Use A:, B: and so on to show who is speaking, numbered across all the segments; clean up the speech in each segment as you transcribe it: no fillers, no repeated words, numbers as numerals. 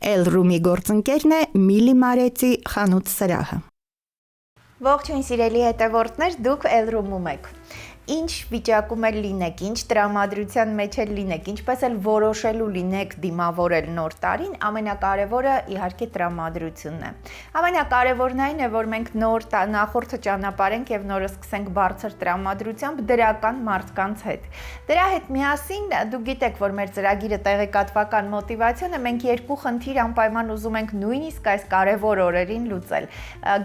A: Էլ-Ռումի գործընկերն է Միլի Մարեցի խանութ սրահը։
B: Ողջույն սիրելի հետևորդներ, դուք Էլ-Ռումում եք։ Ինչ վիճակում էլ լինեք, ինչ տրամադրության մեջ էլ լինեք, ինչպես էլ որոշելու լինեք դիմավորել նոր տարին, ամենակարևորը իհարկե տրամադրությունն է։ Ամենակարևորն այն է, որ մենք նոր նախորդը ճանապարհենք եւ նորը սկսենք բարձր տրամադրությամբ դրական մարդկանց հետ։ Դրա հետ միասին դուք գիտեք, որ մեր ծրագիրը տեղեկատվական մոտիվացիոն է, մենք երկու խնդիր անպայման ուզում ենք նույնիսկ այս կարևոր օրերին լուծել։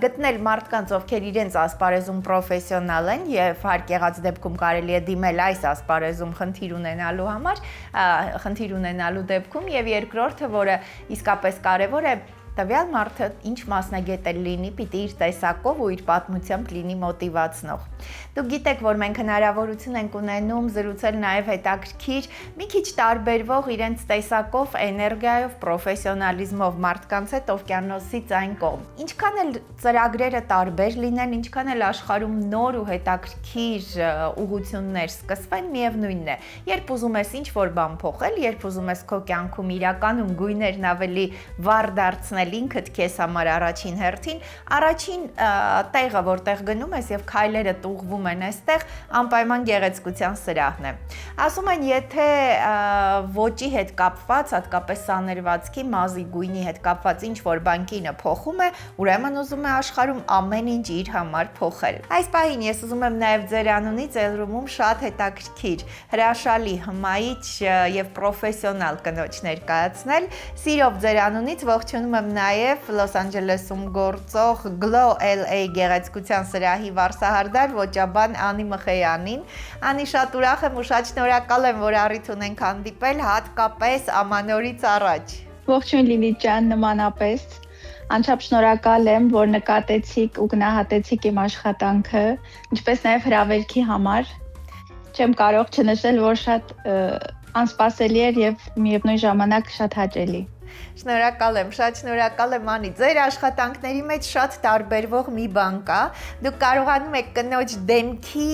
B: Գտնել մարդկանց, ովքեր իրենց ասպարեզում պրոֆեսիոնալ են եւ հարկ եղած դեպքում կարելի է դիմել այս ասպարեզում խնդիր ունենալու դեպքում եւ երկրորդը, որը իսկապես կարևոր է, տվյալ մարդը ինչ մասնագետ է լինի, պիտի իր տեսակով ու իր պատմությամբ լինի մոտիվացնող։ Դուք գիտեք, որ մենք հնարավորություն ենք ունենում զրուցել նաև հետաքրքիր, մի քիչ տարբերվող իրենց տեսակով, էներգիայով, պրոֆեսիոնալիզմով մարդկանց հետ օվկիանոսից այն կողմ։ Ինչքան էլ ծրագրերը տարբեր լինեն, ինչքան էլ աշխարհում նոր ու հետաքրքիր ուղղություններ սկսվեն, միևնույնն է։ Երբ ուզում ես ինչ-որ բան փոխել, երբ ուզում ես քո կյանքում իրականում գույներն ավելի վառ դարձնել ինքդ քեզ համար առաջին հերթին, առաջին տեղը, որտեղ գնում ես եւ քայլերդ ուղղվում են այստեղ, անպայման գեղեցկության սրահն է։ Ասում են, եթե ոճի հետ կապված, հատկապես սաներվածքի, մազի գույնի հետ կապված ինչ-որ բան կինը փոխում է, ուրեմն ուզում է աշխարհում ամեն ինչ իր համար փոխել։ Այս պահին ես ուզում եմ նաեւ ձեր անունից Էլ-Ռումում շատ հետաքրքիր, հրաշալի, հմայիչ եւ պրոֆեսիոնալ կնոջ ներկայացնել։ Սիրով ձեր անունից ողջունում եմ նաև Լոս Անջելեսում գործող Glow LA գեղեցկության սրահի վարսահարդար ոճաբան Անի Մխեյանին։ Անի, շատ ուրախ եմ ու շատ շնորհակալ եմ, որ առիթ ունենք հանդիպել, հատկապես ամանորից առաջ։
C: Ողջույն Լիլիթ ջան, նմանապես։ Անչափ շնորհակալ եմ, որ նկատեցիք ու գնահատեցիք իմ աշխատանքը, ինչպես նաև հրավերքի համար։ Չեմ կարող չնշել, որ շատ անսպասելի էր եւ միևնույն ժամանակ շատ հաճելի։
B: Շնորհակալ եմ, շատ շնորհակալ եմ Անի։ Ձեր աշխատանքների մեջ շատ տարբերվող մի բան կա։ Դուք կարողանում եք կնոջ դեմքի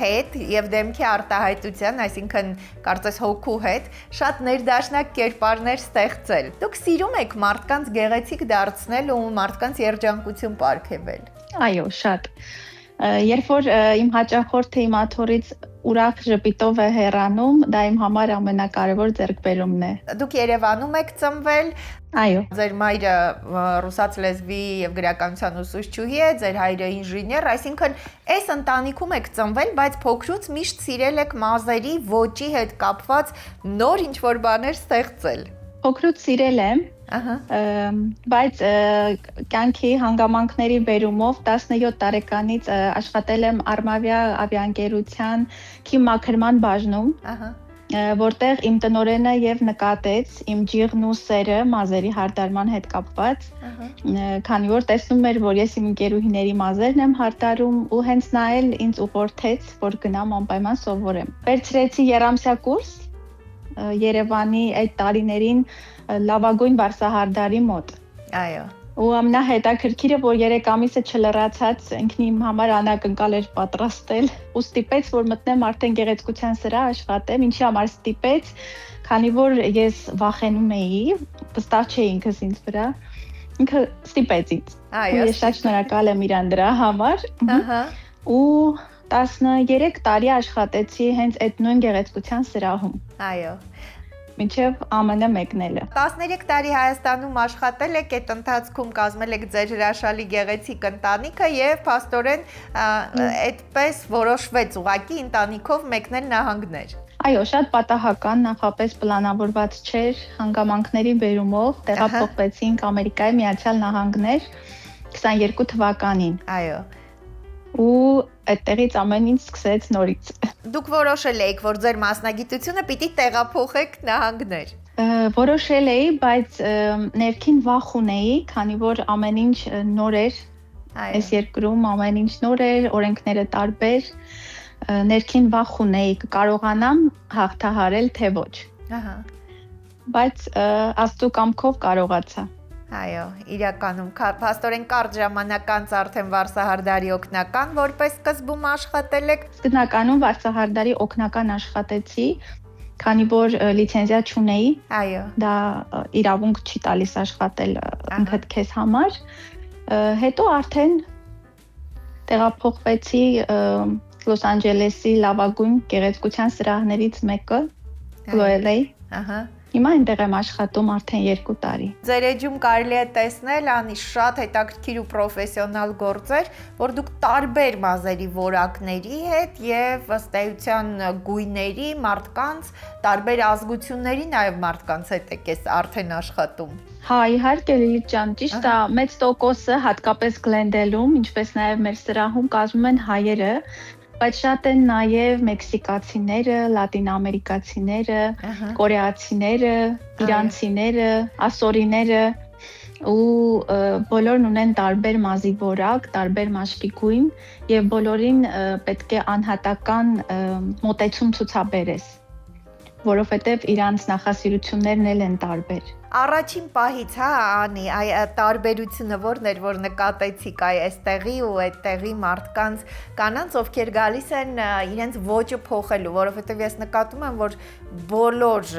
B: հետ եւ դեմքի արտահայտության, այսինքն կարծես հոգու հետ, շատ ներդաշնակ կերպարներ ստեղծել։ Դուք սիրում եք մարդկանց գեղեցիկ դարձնել ու մարդկանց երջանկություն պարգևել։
C: Այո, շատ։ Երբ որ իմ հաճախորդը իմ աթոռից ուրախ ժպիտով է հեռանում, դա իմ համար ամենակարևոր ձեռքբերումն է։
B: Դուք Երևանում եք ծնվել։
C: Այո։
B: Ձեր մայրը ռուսաց լեզվի եւ գրականության ուսուցչուհի է, ձեր հայրը ինժեներ, այսինքն այս ընտանիքում եք ծնվել, բայց փոքրուց միշտ սիրել եք մազերի ոճի հետ կապված նոր ինչ-որ բաներ ստեղծել։
C: Փոքրուց սիրել եմ, բայց կյանքի հանգամանքների բերումով 17 տարեկանից աշխատել եմ Արմավիա ավիաընկերության քիմիական մաքրման բաժնում, որտեղ իմ տնօրենը եւ նկատեց իմ ջիղն ու սերը մազերի հարդարման հետ կապված, քանի որ տեսնում էր, որ ես իմ ընկերուհիների մազերն եմ հարդարում ու հենց նա էլ ինձ ուղղորդեց, որ գնամ անպայման սովորեմ։ Վերցրեցի երամսյա կուրս Երևանի այդ տարիներին լավագույն վարսահարդարի մոտ։
B: Այո։
C: Ու ամենահետաքրքիրը, որ 3 ամիսը չլրացած ինքն իմ համար անակնկալ էր պատրաստել, ու ստիպեց, որ մտնեմ արդեն գեղեցկության սրահ աշխատեմ, ինչի համար ստիպեց, քանի որ ես վախենում էի, վստահ չէի ինքս ինձ վրա, ինքը ստիպեց ինձ։
B: Այո։
C: Ես շատ շնորհակալ եմ իրան դրա համար։ Ու 13 տարի աշխատեցի հենց այդ նույն գեղեցկության սրահում։
B: Այո։
C: Մինչև ԱՄՆ մեկնելը։
B: 13 տարի Հայաստանում աշխատել եք, այդ ընթացքում կազմել եք ձեր հրաշալի գեղեցիկ ընտանիքը եւ փաստորեն այդպես որոշվեց ուղղակի ընտանիքով մեկնել նահանգներ։
C: Այո, շատ պատահական, նախապես պլանավորված չէր, հանգամանքների բերումով տեղափոխվեցինք Ամերիկայի Միացյալ Նահանգներ 22 թվականին։
B: Այո։
C: Ու այդտեղից ամեն ինչ սկսեց նորից։
B: Դուք որոշել եք, որ ձեր մասնագիտությունը պիտի տեղափոխեք նահանգներ։
C: Որոշել էի, բայց ներքին վախ ունեի, քանի որ ամեն ինչ նոր էր։ Այս երկրում ամեն ինչ նոր էր, օրենքները տարբեր։ Ներքին վախ ունեի, կկարողանամ հաղթահարել թե ոչ։ Բայց աստծո կամքով կարողացա։
B: Այո, իրականում փաստորեն կարճ ժամանակ անց արդեն վարսահարդարի օգնական որպես սկզբում աշխատել եք։
C: Սկզբնականում վարսահարդարի օգնական աշխատեցի քանի որ լիցենզիա չունեի,
B: Այո։
C: դա իրավունք չի տալիս աշխատել ինքդ քեզ համար։ Հետո արդեն տեղափոխվեցի Լոս Անջելեսի լավագույն գեղեցկության սրահներից մեկը, LA։
B: Ահա։
C: Հիմա այնտեղ եմ աշխատում արդեն 2 տարի։
B: Ձեր էջում կարելի է տեսնել անի շատ հետաքրքիր ու պրոֆեսիոնալ գործեր, որ դուք տարբեր մազերի որակների հետ եւ ըստ էության գույների, մարդկանց, տարբեր ազգությունների նաեւ մարդկանց հետ եք արդեն աշխատում։
C: Հա, իհարկե Լիլիթ ջան, ճիշտ է, մեծ տոկոսը հատկապես Գլենդելում, ինչպես նաեւ մեր սրահում կազմում են հայերը, բայց շատ են նաև մեքսիկացիները, լատինամերիկացիները, կորեացիները, իրանցիները, ասորիները ու բոլորն ունեն տարբեր մազի որակ, տարբեր մաշկի գույն եւ բոլորին պետք է անհատական մոտեցում ցուցաբերես, որովհետեւ իրանց նախասիրություններն էլ են տարբեր։
B: Առաջին պահից, հա, անի, այ տարբերությունը որն էր, որ նկատեցիք այ այստեղի ու այդտեղի մարդկանց կանանց, ովքեր գալիս են իրենց ոճը փոխելու, որովհետև ես նկատում եմ, որ բոլոր,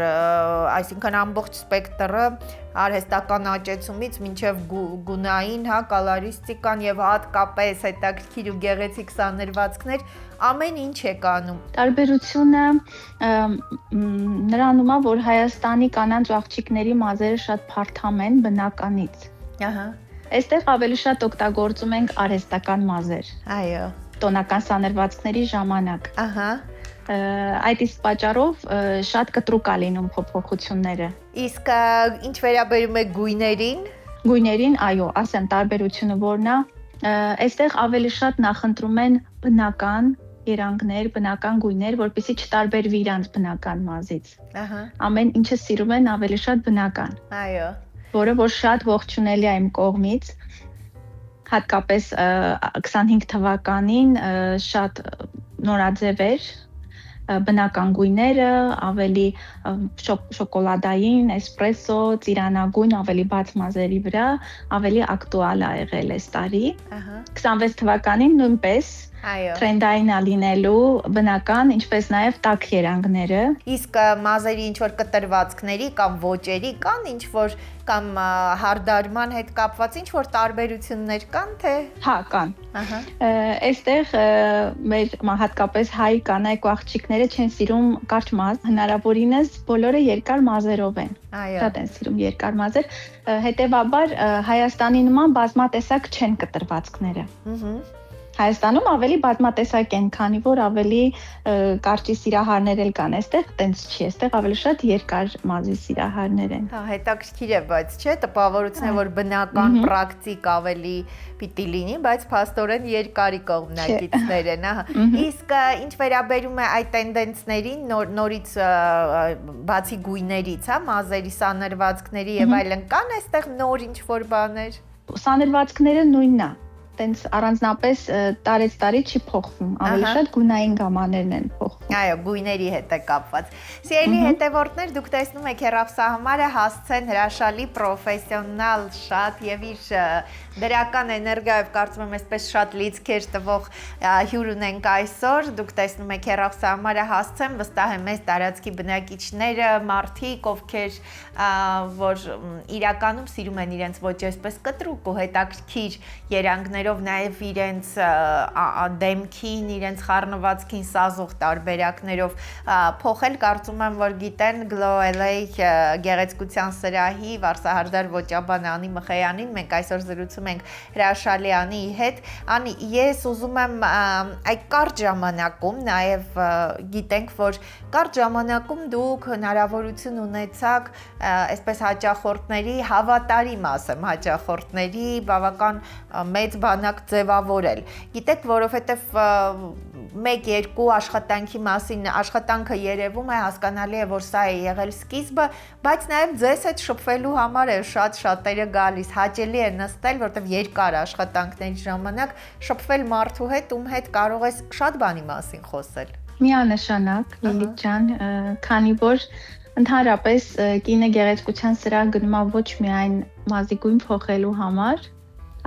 B: այսինքն ամբողջ սպեկտրը արհեստական աճեցումից մինչև գունային, հա, կոլորիստիկան եւ հատկապես հետաքրքիր ու գեղեցիկ սանրվածքներ ամեն ինչ է կանում։
C: Տարբերությունը նրանում է, որ Հայաստանի կանանց ու աղջիկների մազերը շատ փարթամ են բնականից։
B: Ահա։
C: Այստեղ ավելի շատ օգտագործում ենք արհեստական մազեր։
B: Այո։
C: Տոնական սանրվածքների ժամանակ։
B: Ահա։
C: Այդ իսկ պատճառով շատ կտրուկ է լինում փոփոխությունները։
B: Իսկ ինչ վերաբերում է գույներին։
C: Գույներին, այո, ասեմ տարբերությունը որն է, այստեղ ավելի շատ նախընտրում են բնական երանգներ, բնական գույներ, որպեսզի չտարբերվի իրանց բնական մազից։
B: Ահա։
C: Ամեն ինչը սիրում են ավելի շատ բնական։
B: Այո։
C: Որը որ շատ ողջունելի է իմ կողմից, հատկապես 25 թվականին շատ նորաձև էր բնական գույները, ավելի շոկոլադային, էսպրեսո, ծիրանագույն, ավելի բաց մազերի վրա, ավելի ակտուալ է եղել այս տարի։
B: Ահա։
C: 26 թվականին նույնպես
B: Այո։
C: Թրենդային է լինելու բնական, ինչպես նաև տաք երանգները։
B: Իսկ մազերի ինչ որ կտրվածքների կամ ոճերի կան ինչ որ կամ հարդարման հետ կապված ինչ որ տարբերություններ կան թե։
C: Հա, կան։
B: Ահա։
C: Այստեղ մեր հատկապես հայ կանայք ու աղջիկները չեն սիրում կարճ մազ, հնարավորինս բոլորը երկար մազերով են։
B: Այո։
C: Շատ են սիրում երկար մազեր, հետևաբար Հայաստանի նման բազմատեսակ չեն կտրվածքները։
B: Ահա։
C: Հայաստանում ավելի բազմատեսակ են, քանի որ ավելի կարճի սիրահարներ էլ կան, այստեղ տենց չի, այստեղ ավելի շատ երկար մազի սիրահարներ են։
B: Հա, հետաքրքիր է, բայց չէ, տպավորություն է, որ բնական պրակտիկ ավելի պիտի լինի, բայց փաստորեն երկարի կողմնակիցներ են, ահա։ Իսկ ինչ վերաբերում է այդ տենդենսներին, նորից բացի գույներից, հա, մազերի սանրվածքների եւ այլն, կան այստեղ նոր ինչ որ բաներ։
C: Սանրվածքները նույնն է։ Տենց առանձնապես տարեց տարի չի փոխվում, ավելի շատ գունային գամաներն են փոխվում։
B: Այո, գույների հետ է կապված։ Սիրելի հետևորդներ, դուք տեսնում եք հեռախոսահամարը հասցեն հրաշալի պրոֆեսիոնալ շատ եւ իր դրական էներգիայով կարծում եմ այսպես շատ լիցքեր տվող հյուր ունենք այսօր։ Դուք տեսնում եք հեռախոսահամարը հասցեն, վստահ եմ այս տարածքի բնակիչները, մարդիկ, ովքեր որ իրականում սիրում են իրենց ոչ այսպես կտրուկ ու հետաքրքիր երանգներով նաև իրենց դեմքին, իրենց խառնվածքին սազող տարբերակներով փոխել, կարծում եմ, որ գիտեն Glow LA գեղեցկության սրահի վարսահարդար ոճաբան Անի Մխեյանին, մենք այսօր զրուցում ենք հրաշալի Անիի հետ։ Անի, ես ուզում եմ այդ կարճ ժամանակում նաև գիտենք, որ կարճ ժամանակում դուք հնարավորություն ունեցաք այսպես հաճախորդների հավատարիմ ասեմ, հաճախորդների բավական մեծ բանակ ձևավորել։ Գիտեք, որովհետև 1-2 աշխատանքի մասին աշխատանքը երևում է, հասկանալի է, որ սա է եղել սկիզբը, բայց նաև ձեզ հետ շփվելու համար է շատերը գալիս, հաճելի է նստել, որտեղ երկար աշխատանքների ժամանակ շփվել մարդու հետ, ում հետ կարող ես շատ բանի մասին խոսել։
C: Միանշանակ, Լիլիթ ջան, քանի որ ընդհանրապես կինը գեղեցկության սրահ գնում է ոչ միայն մազի գույն փոխելու համար,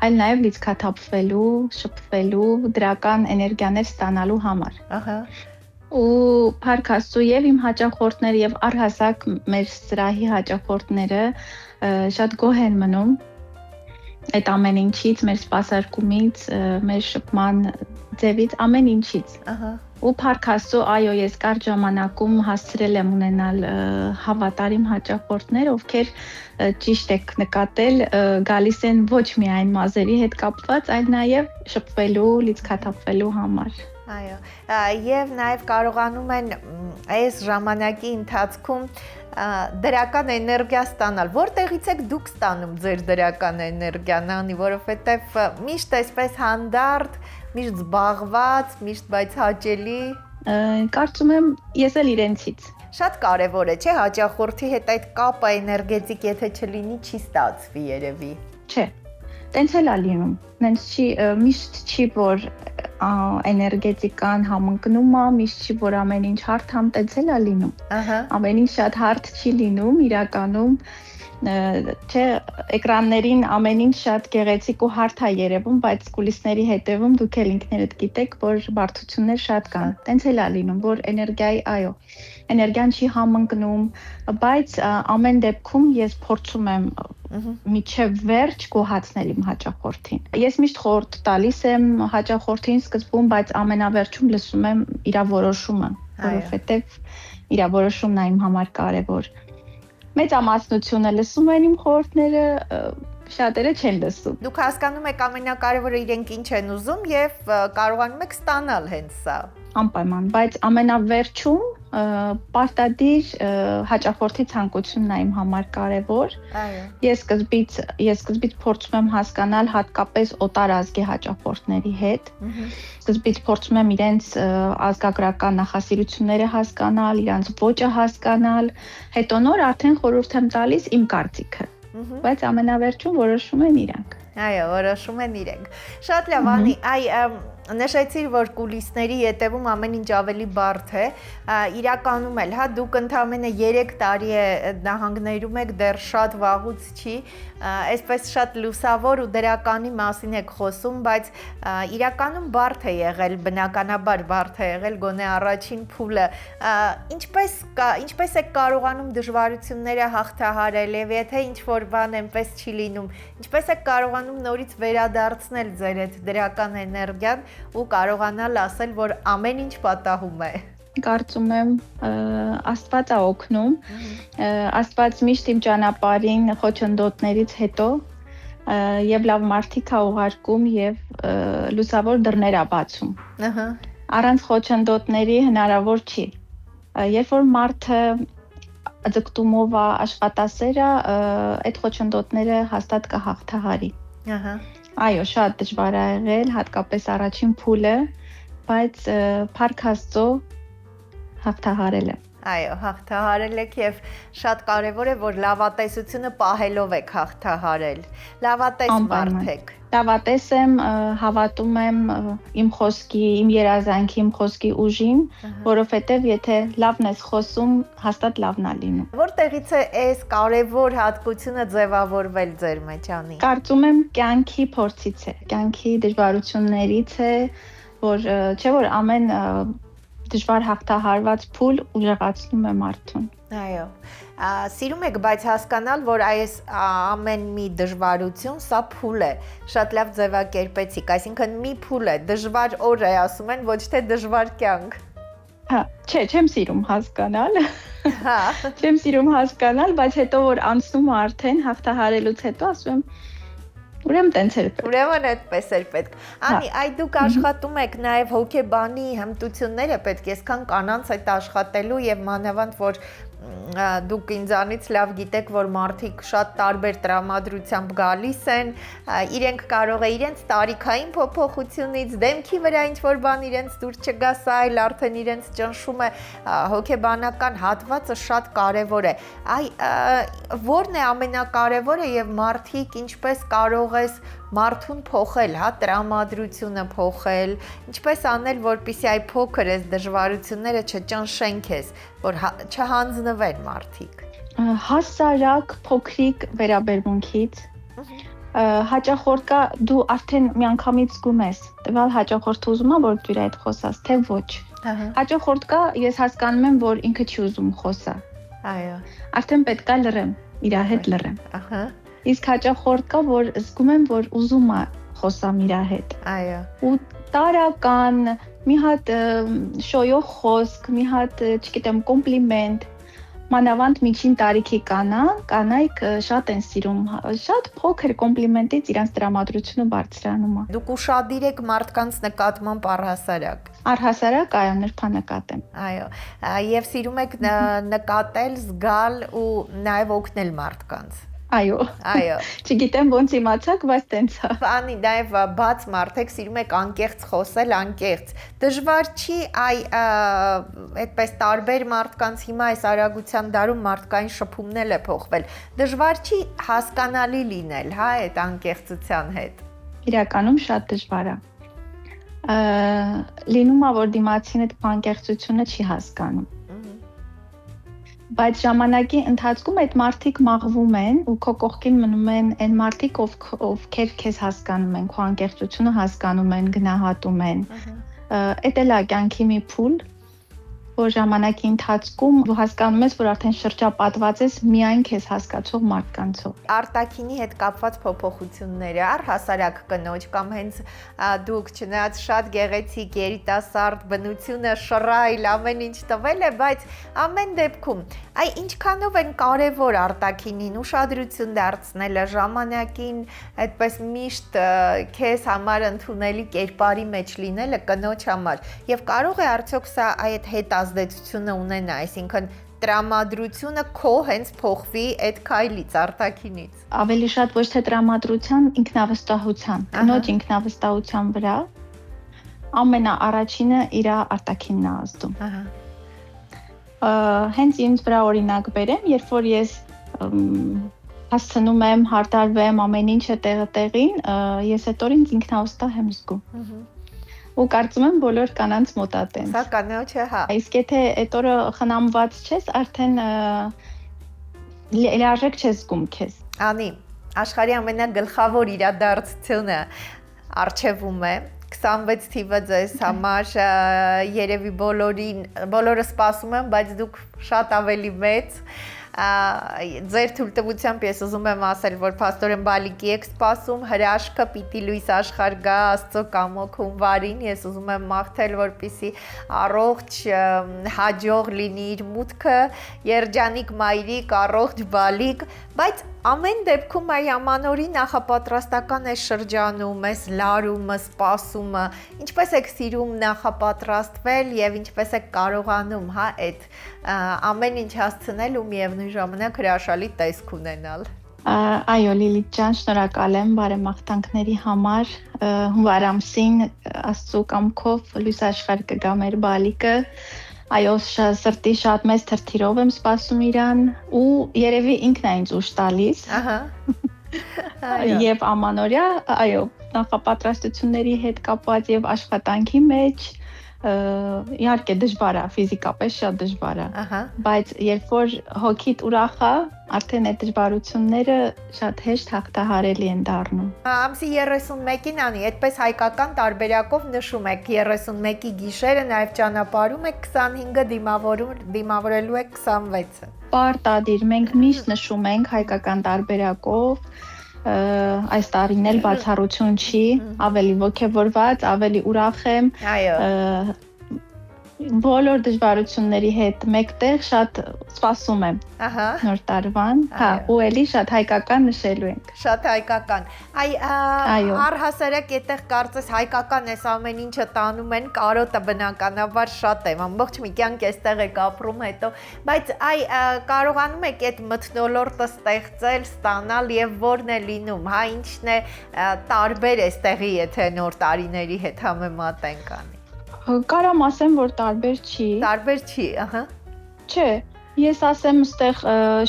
C: այլ նաև լիցքաթափվելու, շփվելու, դրական էներգիաներ ստանալու համար։
B: Ահա։
C: ու Փառք Աստծո եւ իմ հաճախորդները եւ առհասարակ մեր սրահի հաճախորդները շատ գոհ են մնում այդ ամեն ինչից, մեր սպասարկումից, մեր շփման ձևից, ամեն ինչից։
B: Ահա։
C: Ու Փառք Աստծո, այո, ես կարճ ժամանակում հասցրել եմ ունենալ հավատարիմ հաճախորդներ, ովքեր ճիշտ եք նկատել, գալիս են ոչ միայն մազերի հետ կապված, այլ նաեւ շփվելու, լիցքաթափվելու համար։
B: Այո, եւ նաեւ կարողանում են այս ժամանակի ընթացքում դրական էներգիա ստանալ։ Որտեղից եք դուք ստանում ձեր դրական էներգիան, անի, որովհետեւ միշտ այսպես հանդարտ, միշտ զբաղված, միշտ բայց հաճելի։
C: Կարծում եմ, ես էլ իրենցից։
B: Շատ կարևոր է, չէ՞, հաճախորդի հետ այդ կապը էներգետիկ, եթե չլինի, չի ստացվի երևի։
C: Չէ։ Տենց էլ է լինում։ Նենց չի, միշտ չի, որ էներգետիկան համընկնում է, միշտ չի, որ ամեն ինչ հարթ համտեցել է լինում։
B: Ահա։
C: Ամեն ինչ շատ հարթ չի լինում, իրականում չէ, էկրաններին ամեն ինչ շատ գեղեցիկ ու հարթ է երևում, բայց կուլիսների հետևում դուք էլ ինքներդ գիտեք, որ բարդություններ շատ կան։ Տենց էլ է լինում, որ էներգիայի, այո, էներգիան չի համընկնում, բայց ամեն դեպքում ես փորձում եմ միջև վերջ գոհացնել իմ հաճախորդին։ Ես միշտ խորհուրդ տալիս եմ հաճախորդին սկզբում, բայց ամենավերջում լսում եմ իր որոշումը, որովհետև իր որոշումն է իմ համար կարևոր։ Մեծամասնությունը լսում են իմ խորհուրդները, շատերը չեն լսում։
B: Դուք հասկանում եք ամենակարևորը իրենք ինչ են ուզում եւ կարողանում եք ստանալ հենց սա։
C: Անպայման, բայց ամենավերջում պարտադիր հաճախորդի ցանկությունն է իմ համար կարևոր։
B: Այո։
C: Ես սկզբից փորձում եմ հասկանալ հատկապես օտար ազգի հաճախորդների հետ։ Սկզբից փորձում եմ իրենց ազգագրական նախասիրությունները հասկանալ, իրենց ոճը հասկանալ, հետո նոր արդեն խորհուրդ եմ տալիս իմ կարծիքը։ Բայց ամենավերջում որոշում են իրենք։
B: Այո, որոշում են իրենք։ Շատ լավ, Անի, նշեցիր, որ կուլիսների ետևում ամեն ինչ ավելի բարդ է, իրականում էլ, հա, դուք ընդամենը 3 տարի է նահանգներում եք, դեռ շատ վաղուց չի, այսպես շատ լուսավոր ու դրականի մասին եք խոսում, բայց իրականում բարդ է եղել, բնականաբար բարդ է եղել գոնե առաջին փուլը, ինչպես եք կարողանում դժվարությունները հաղթահարել եւ եթե ինչ-որ բան այնպես չի լինում, ինչպես եք կարողանում նորից վերադարձնել ձեր այդ դրական էներգիան ու կարողանալ ասել, որ ամեն ինչ պատահում է։
C: Կարծում եմ Աստված է օգնում, Աստված միշտ իմ ճանապարհին խոչընդոտներից հետո եւ լավ մարդիկ է ուղարկում եւ լուսավոր դռներ է բացում։
B: Ահա։
C: Առանց խոչընդոտների հնարավոր չի։ Երբ որ մարդը ձգտումով է աշխատասեր է, այդ խոչընդոտները հաստատ կհաղթահարի։
B: Ահա։
C: Այո, շատ դժվար է եղել, հատկապես առաջին փուլը, բայց Փառք Աստծո հաղթահարել եմ։
B: Այո, հաղթահարել եք եւ շատ կարեւոր է, որ լավատեսությունը պահելով եք հաղթահարել։ Լավատես մարդ եք։
C: Լավատես եմ, հավատում եմ իմ խոսքի, իմ երազանքի, իմ խոսքի ուժին, որովհետեւ եթե լավն ես խոսում, հաստատ լավն է լինում։
B: Որտեղից է այս կարևոր հատկությունը ձևավորվել ձեր մեջ, Անի։
C: Կարծում եմ կյանքի փորձից է, կյանքի դժվարություններից է, որ չէ՞ որ ամեն դժվար հաղթահարված փուլ ուժեղացնում է մարդուն։
B: Այո։ Սիրում եք, բայց հասկանալ, որ այս ամեն մի դժվարություն սա փուլ է։ Շատ լավ ձևակերպեցիք, այսինքն մի փուլ է, դժվար օր է, ասում են, ոչ թե դժվար կյանք։
C: Հա, չէ, չեմ սիրում հասկանալ։
B: Հա։
C: Չեմ սիրում հասկանալ, բայց հետո որ անցնում է արդեն հաղթահարելուց հետո ասում եմ ուրեմն տենց էր պետք։
B: Ուրեմն այդպես էր պետք։ Անի, այ դուք աշխատում եք նաև հոգեբանի հմտությունները պետք է այսքան կանանց այդ աշխատելու եւ մանավանդ որ դուք ինձանից լավ գիտեք, որ մարդիկ շատ տարբեր տրամադրությամբ գալիս են, իրենք կարող է իրենց տարիքային փոփոխությունից, դեմքի վրա ինչ-որ բան իրենց դուր չգա, սա այլ արդեն իրենց ճնշում է, հոգեբանական հատվածը շատ կարևոր է։ Այ որն է ամենակարևորը եւ մարդիկ ինչպես կարող ես մարդուն փոխել, հա, տրամադրությունը փոխել, ինչպես անել, որպեսզի այ փոքր այս դժվարությունները չճնշեն քեզ, որ չհանձնվեն մարդիկ։
C: Հասարակ փոքրիկ վերաբերմունքից հաճախորդ կա դու արդեն միանգամից զգում ես, տվյալ հաճախորդը ուզում է որ դու իր հետ խոսաս, թե ոչ։ Հաջողորդ կա, ես հասկանում եմ, որ ինքը չի ուզում խոսա։
B: Այո։
C: Արդեն պետք է լռեմ, իր հետ լռեմ։
B: Ահա։
C: Իսկ հաջողորդ կա, որ զգում եմ, որ ուզում է խոսամ իր հետ։
B: Այո։
C: Ու տարական, մի հատ շոյող խոսք, մի հատ, չգիտեմ, կոմպլիմենտ, մանավանդ միջին տարիքի կանայք շատ են սիրում, շատ փոքր կոմպլիմենտից իրանց տրամադրությունը բարձրանում է։
B: Դուք ուշադիր եք մարդկանց նկատմամբ առհասարակ։
C: Առհասարակ այո, նրբանկատ եմ։
B: Այո, եւ սիրում եք նկատել, զգալ ու նաեւ օգնել մարդկանց։
C: Այո։
B: Այո։
C: Չգիտեմ ոնց իմացաք, բայց տենց է։
B: Անի նաև բաց մարդ եք, սիրում եք անկեղծ խոսել, անկեղծ։ Դժվար չի այդպես տարբեր մարդկանց հիմա այս արագության դարում մարդկային շփումն էլ է փոխվել։ Դժվար չի հասկանալի լինել, հա, այդ անկեղծության հետ։
C: Իրականում շատ դժվար է։ Լինում է, որ դիմացին այդ անկեղծությունը չի հասկանում։ Բայց ժամանակի ընթացքում այդ մարդիկ մաղվում են ու քո կողքին մնում են այն մարդիկ, ովքեր քեզ հասկանում են, քո անկեղծությունը հասկանում են, գնահատում են։ Էդ էլ է կյանքի մի փուլ, որ ժամանակի ընթացքում դու հասկանում ես, որ արդեն շրջապատված ես միայն քեզ հասկացող մարդկանցով։
B: Արտաքինի հետ կապված փոփոխությունները, առհասարակ կնոջ կամ հենց դուք չնայած շատ գեղեցիկ երիտասարդ բնությունը, շռայլ, ամեն ինչ տվել է, բայց ամեն դեպքում այ ինչքանով են կարևոր արտաքինին ուշադրություն դարձնելը, ժամանակին այդպես միշտ քեզ համար ընդունելի կերպարի մեջ լինելը կնոջ համար եւ կարող է արդյոք սա այդ հետ ազդեցությունը ունենա, այսինքն տրամադրությունը քո հենց փոխվի այդ քայլից, արտաքինից։
C: Ավելի շատ ոչ թե տրամադրության, ինքնավստահության, կնոջ ինքնավստահության վրա ամենաառաջինը իր արտաքինն է ազդում։ Հենց ինձ վրա օրինակ բերեմ, երբ որ ես հասցնում եմ, հարդարվեմ, ամեն ինչը տեղին, ես այդ օրին ինքնավստահ եմ զգում։ Ու կարծում եմ բոլոր կանանց մոտատեն։
B: Սա կանոջը, հա։
C: Իսկ եթե այդ օրը խնամված չես, արդեն լիարժեք չես զգում քեզ։
B: Անի, աշխարհի ամենագլխավոր իրադարձությունը առջևում է 26 թիվը ձեզ համար երևի բոլորը սպասում են, բայց դուք շատ ավելի մեծ ձեր թույլտվությամբ ես ուզում եմ ասել, որ Փաստորեն Բալիկի եք սպասում, հրաշքը պիտի լույս աշխարհ գա Աստծո կամոք հունվարին, ես ուզում եմ մաղթել, որպեսզի առողջ հաջող լինի իր մուտքը, երջանիկ մայրիկ, առողջ բալիկ, բայց ամեն դեպքում այ ամանորի նախապատրաստական այս շրջանում, այս լարումը, սպասումը, ինչպես եք սիրում նախապատրաստվել եւ ինչպես եք կարողանում, հա, այդ ամեն ինչ հասցնել ու միևնույն ժամանակ հրաշալի տեսք ունենալ։
C: Այո, Լիլիթ ջան, շնորհակալ եմ բարեմաղթանքների համար։ Հունվար ամսին Աստծո կամքով լույս աշխարհ կգա մեր բալիկը։ Այո, սրտի շատ մեծ թրթիրով եմ սպասում իրան ու երևի ինքն է ինձ ուշ տալիս։ Ահա։ Եվ ամանորյա, այո, նախապատրաստությունների հետ կապված եւ աշխատանքի մեջ իհարկե դժվար է, ֆիզիկապես շատ դժվար է։ Ահա։ Բայց երբ որ հոգիդ ուրախ է, արդեն այդ դժվարությունները շատ հեշտ հաղթահարելի են դառնում։
B: Ամսի 31-ին անի, այդպես հայկական տարբերակով նշում եք 31-ի գիշերը, նաև ճանապարհում եք 25-ը դիմավորելու եք 26-ը։
C: Պարտադիր, մենք միշտ նշում ենք հայկական տարբերակով, այս տարին էլ բացառություն չի, ավելի ոգևորված, ավելի ուրախ եմ։ Այո։ Բոլոր դժվարությունների հետ մեկտեղ շատ սպասում եմ։ Ահա։ Նոր տարվան, հա, ու էլի շատ հայկական նշելու ենք։
B: Շատ հայկական։ Առհասարակ այդտեղ կարծես հայկական էս ամեն ինչը տանում են, կարոտը բնականաբար շատ է, ամբողջ մի կյանք էստեղ եք ապրում հետո, բայց կարողանում եք այդ մթնոլորտը ստեղծել, ստանալ եւ որն է լինում, հա, ինչն է տարբեր էստեղի, եթե նոր տարիների հետ համեմատենք անի։
C: Կարամ ասեմ, որ տարբեր չի։
B: Տարբեր չի, ահա։
C: Չէ, ես ասեմ, այստեղ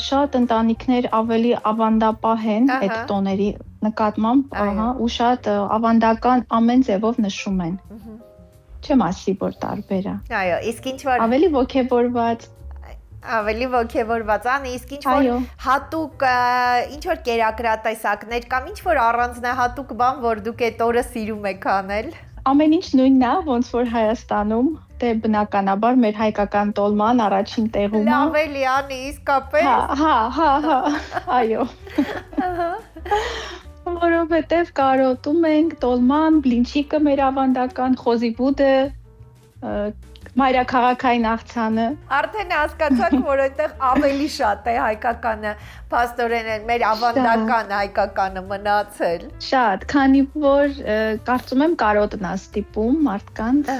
C: շատ ընտանիքներ ավելի ավանդապահ են այդ տոների նկատմամբ, ահա, ու շատ ավանդական ամեն ձևով նշում են։ Չեմ ասի, որ տարբեր է։
B: Այո, իսկ ինչ որ
C: ավելի ոգևորված
B: անի, իսկ ինչ որ հատուկ, ինչ որ կերակրատեսակներ կամ ինչ որ առանձնահատուկ բան, որ դուք այդ օրը սիրում եք անել։
C: Ամեն ինչ նույնն է, ոնց որ Հայաստանում, Դե բնականաբար մեր հայկական տոլման առաջին տեղում է։
B: Լավ էլի անի, իսկապես։
C: Հա, այո։ Որովհետև կարոտում ենք տոլման, բլինչիկը մեր ավանդական, խոզիբուդը, մայրաքաղաքային աղցանը։
B: Արդեն հասկացաք, որ այդտեղ ավելի շատ է հայկականը, փաստորեն մեր ավանդական հայկականը մնացել։
C: Շատ, քանի որ կարծում եմ կարոտն է ստիպում մարդկանց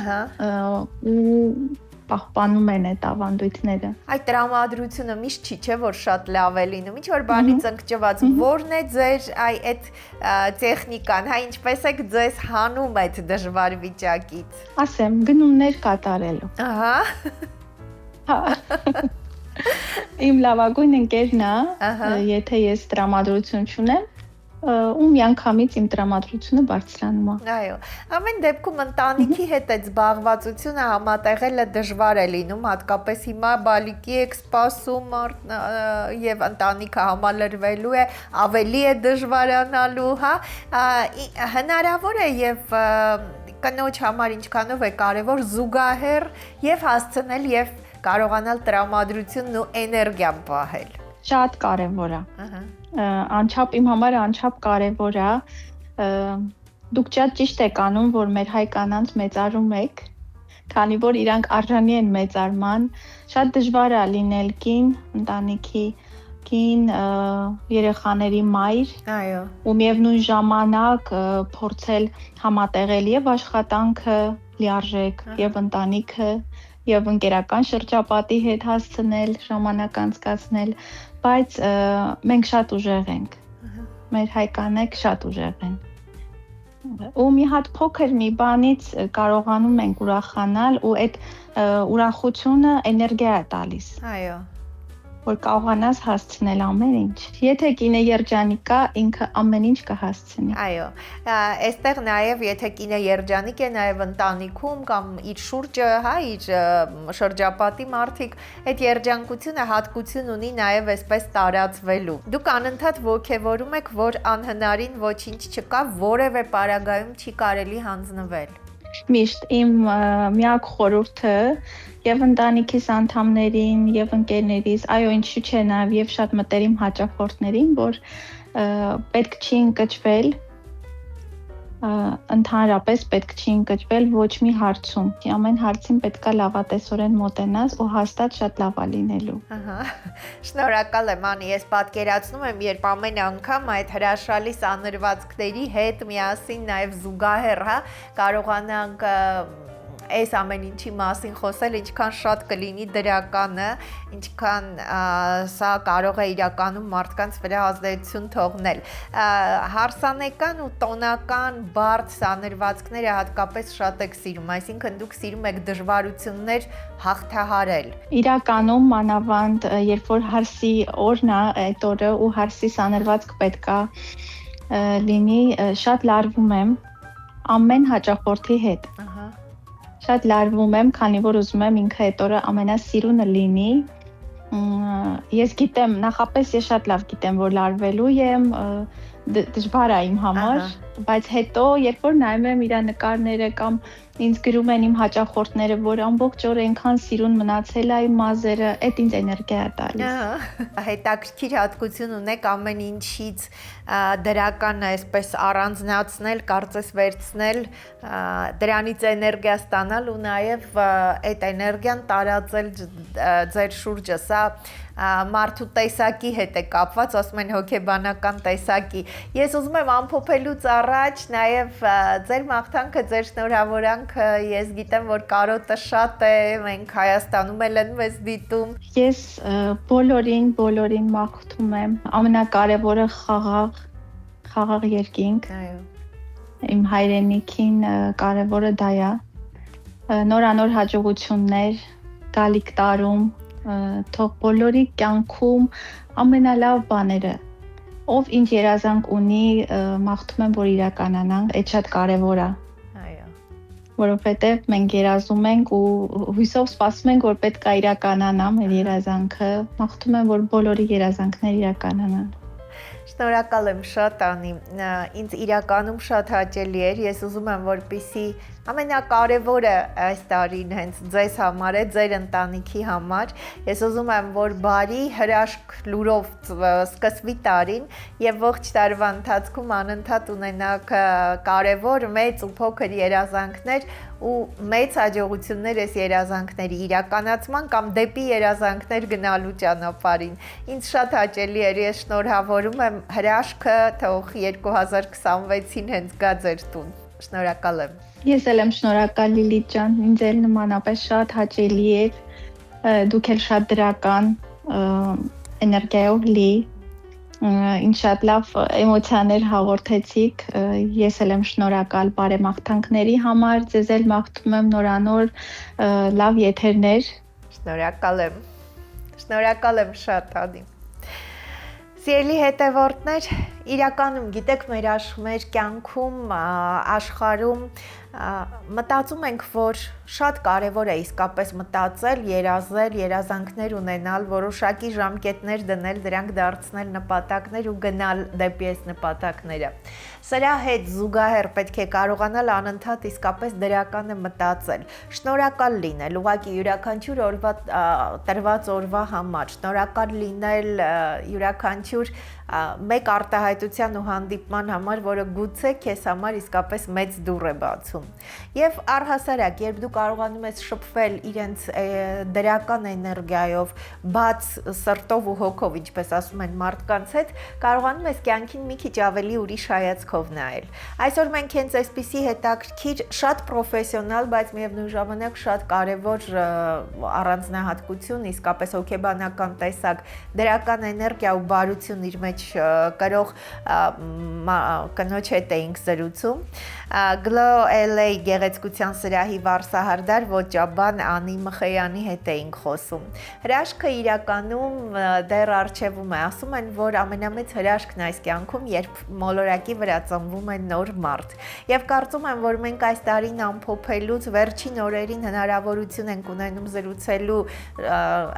C: ու պահպանում են այդ ավանդույթները։
B: Այդ տրամադրությունը միշտ չի, չէ՞ որ շատ լավ է լինում։ Ինչ որ բանից ընկճված, ո՞րն է ձեր այդ տեխնիկան, հա ինչպես եք ձեզ հանում այդ դժվար վիճակից։
C: Ասեմ, գնումներ կատարելու։
B: Ահա։
C: Հա։ Իմ լավագույն ընկերն է, եթե ես տրամադրություն չունեմ, ու միանգամից իմ տրամադրությունը բարձրանում է։
B: Այո, ամեն դեպքում ընտանիքի հետ այդ զբաղվածությունը համատեղելը դժվար է լինում, հատկապես հիմա բալիկի եք սպասում եւ ընտանիքը համալրվելու է, ավելի է դժվարանալու, հա, հնարավոր է եւ կնոջ համար ինչքանով է կարեւոր զուգահեռ եւ հասցնել եւ կարողանալ տրամադրությունն ու էներգիան պահել։
C: Շատ կարեւոր է։ Իմ համար անչափ կարևոր է։ Դուք շատ ճիշտ եք անում, որ մեր հայ կանանց մեծարում եք, քանի որ իրանք արժանի են մեծարման։ Շատ դժվար է լինել կին, ընտանիքի կին, երեխաների մայր։
B: Այո։
C: Ու միևնույն ժամանակ փորձել համատեղել եւ աշխատանքը լիարժեք, եւ ընտանիքը, եւ ընկերական շրջապատի հետ հասցնել, ժամանակ անցկացնել, բայց մենք շատ ուժեղ ենք։ Մեր հայ կանայք շատ ուժեղ են։ Ու մի հատ փոքր մի բանից կարողանում ենք ուրախանալ ու այդ ուրախությունը էներգիա է տալիս։
B: Այո։
C: Որ կարողանաս հասցնել ամեն ինչ։ Եթե կինը երջանիկ կա, ինքը ամեն ինչ կհասցնի։
B: Այո, այստեղ նաև եթե կինը երջանիկ է, նաև ընտանիքում կամ իր շուրջը, հա, իր շրջապատի մարդիկ, այդ երջանկությունը հատկություն ունի նաև այսպես տարածվելու։ Դուք անընդհատ ոգևորում եք, որ անհնարին ոչինչ չկա, որևէ պարագայում չի կարելի հանձնվել։
C: Միշտ իմ միակ խորհուրդը եւ ընտանիքիս անդամներին եւ ընկերներիս, այո, ինչու՞ չէ, նաեւ եւ շատ մտերիմ հաճախորդներին, որ պետք չի ընկճվել, ընդհանրապես պետք չի ընկճվել ոչ մի հարցում։ Ամեն հարցին պետքա լավատեսորեն մոտենաս ու հաստատ շատ լավ է լինելու։
B: Ահա։ Շնորհակալ եմ, Անի, ես պատկերացնում եմ, երբ ամեն անգամ այդ հրաշալի սանրվածքների հետ միասին նաև զուգահեռ, հա, կարողանանք այս ամեն ինչի մասին խոսել, ինչքան շատ կլինի դրականը, ինչքան սա կարող է իրականում մարդկանց վրա ազդեցություն թողնել։ Հարսանեկան ու տոնական բարդ սանրվածքները հատկապես շատ եք սիրում, այսինքն դուք սիրում եք դժվարություններ հաղթահարել։
C: Իրականում մանավանդ, երբ որ հարսի օրն է, այդ օրը ու հարսի սանրվածք պետքա լինի, շատ լարվում եմ ամեն հաճախորդի հետ։ Շատ լարվում եմ, քանի որ ուզում եմ ինքը այդ օրը ամենասիրունը լինի։ Ես գիտեմ, նախապես ես շատ լավ գիտեմ, որ լարվելու եմ, դժվար է իմ համար, բայց հետո, երբ որ նայում եմ իր նկարները կամ ինձ գրում են իմ հաճախորդները, որ ամբողջ օրը այնքան սիրուն մնացել է իմ մազերը, այդ ինձ էներգիա է տալիս։
B: Հետաքրքիր հատկություն ունեք ամեն ինչից դրական այսպես առանձնացնել, կարծես վերցնել, դրանից էներգիա ստանալ ու նաև այդ էներգիան տարածել ձեր շուրջը, սա մարդու տեսակի հետ է կապված, ասում են հոգեբանական տեսակի։ Ես ուզում եմ ամփոփելուց առաջ նաև ձեր մաղթանքը, ձեր շնորհավորանքը, ես գիտեմ, որ կարոտը շատ է, մենք Հայաստանում էլ են մեզ դիտում։
C: Ես բոլորին մաղթում եմ, ամենակարևորը խաղաղ երկինք։
B: Այո։
C: Իմ հայրենիքին կարևորը դա է։ Նորանոր հաջողություններ, գալիք տարում, թող բոլորի կյանքում ամենալավ բաները, ով ինչ երազանք ունի, մաղթում եմ, որ իրականանան, այդ շատ կարևոր է։
B: Այո։
C: Որովհետև մենք երազում ենք ու հույսով սպասում ենք, որ պետք է իրականանա մեր երազանքը, մաղթում եմ, որ բոլորի երազանքները իրականանան։
B: Շնորհակալ եմ շատ Անի, ինձ իրականում շատ հաճելի էր, ես ուզում եմ որպեսզի ամենակարևորը այս տարին հենց ձեզ համար է, ձեր ընտանիքի համար, ես ուզում եմ, որ բարի հրաշք լուրով սկսվի տարին և ողջ տարվա ընթացքում անընդհատ ունենաք կարևոր, մեծ ու փոքր երազանքներ ու մեծ հաջողություններ այս երազանքների իրականացման կամ դեպի երազանքներ գնալու ճանապարհին։ Ինձ շատ հաճելի էր, ես շնորհավորում եմ հրաշքը թող 2026-ին հենց գա ձեր տուն։ Շնորհակալ եմ։
C: Ես էլ եմ շնորհակալ Լիլիթ ջան, ինձ էլ նմանապես շատ հաճելի էր, դուք էլ շատ դրական էներգիայով լի, ինչ շատ լավ էմոցիաներ հաղորդեցիք, ես էլ եմ շնորհակալ բարեմաղթանքների համար, ձեզ էլ մաղթում եմ նորանոր լավ եթերներ։
B: Շնորհակալ եմ շատ Անի։ Սիրելի հետևորդներ, իրականում գիտեք մեր կյանքում, աշխարհում մտածում ենք, որ շատ կարևոր է իսկապես մտածել, երազել, երազանքներ ունենալ, որոշակի ժամկետներ դնել, դրանք դարձնել նպատակներ ու գնալ դեպի այս նպատակները։ Սրա հետ զուգահեռ պետք է կարողանալ անընդհատ իսկապես դրականը մտածել, շնորհակալ լինել, ուղղակի յուրաքանչյուր օրվա տրված օրվա համար, շնորհակալ լինել յուրաքանչյուր մեկ արտահայտության ու հանդիպման համար, որը գուցե քեզ համար իսկապես մեծ դուռ է բացում։ Եվ առհասարակ, երբ դու կարողանում ես շփվել իրենց դրական էներգիայով, բաց սրտով ու հոգով, ինչպես ասում են մարդկանց հետ, կարողանում ես կյանքին մի քիչ ավելի ուրիշ հայացքով նայել։ Այսօր մենք հենց այսպիսի հետաքրքիր, շատ պրոֆեսիոնալ, բայց միևնույն ժամանակ շատ կարևոր առանձնահատկություն, իսկապես հոգեբանական տեսակ, դրական էներգիա ու բարություն իր մեջ կրող կնոջ հետ էինք զրուցում։ Glow LA գեղեցկության սրահի վարսահարդար ոճաբան Անի Մխեյանի հետ էինք խոսում։ Հրաշքը իրականում դեռ առջևում է, ասում են, որ ամենամեծ հրաշքն այս կյանքում, երբ մոլորակի վրա ծնվում է նոր մարդ։ Եվ կարծում եմ, որ մենք այս տարին ամփոփելուց վերջին օրերին հնարավորություն ենք ունենում զրուցելու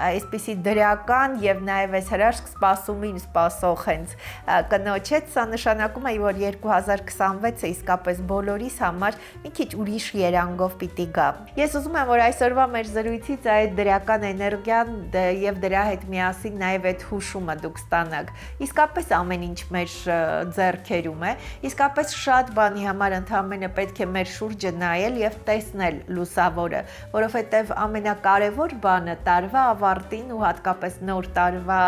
B: այսպիսի դրական եւ նաեւ այս հրաշք սպասումին սպասող հենց կնոջ հետ, սա նշանակում է, որ 2026-ը իսկապես բոլորիս համար մի քիչ ուրիշ երանգով պիտի գա։ Ես ուզում եմ, որ այսօրվա մեր զրույցից այդ դրական էներգիան եւ դրա հետ միասին նաեւ այդ հուշումը դուք ստանաք։ Իսկապես ամեն ինչ մեր ձեռքերում է, իսկապես շատ բանի համար ընդհանրապես պետք է մեր շուրջը նայել եւ տեսնել լուսավորը, որովհետեւ ամենակարևոր բանը տարվա ավարտին ու հատկապես նոր տարվա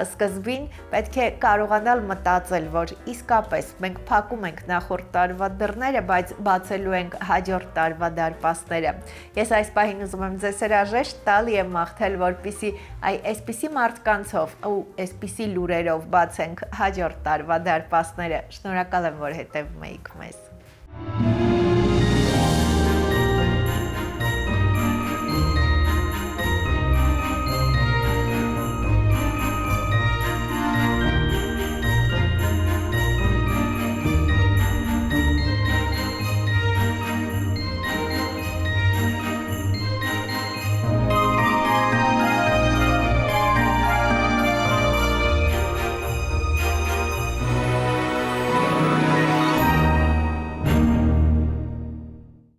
B: սկզբին պետք է կարողանալ մտածել, որ իսկապես մենք փակում ենք նախորդ տարվա դռները, բայց բացելու ենք հաջորդ տարվա դարպասները։ Ես այս պահին ուզում եմ ձեզ հրաժեշտ տալ եւ մաղթել, որպեսզի այսպիսի մարդկանցով ու այսպիսի լուրերով բացենք հաջորդ տարվա դարպասները։ Շնորհակալ եմ, որ հետևում եք մեզ։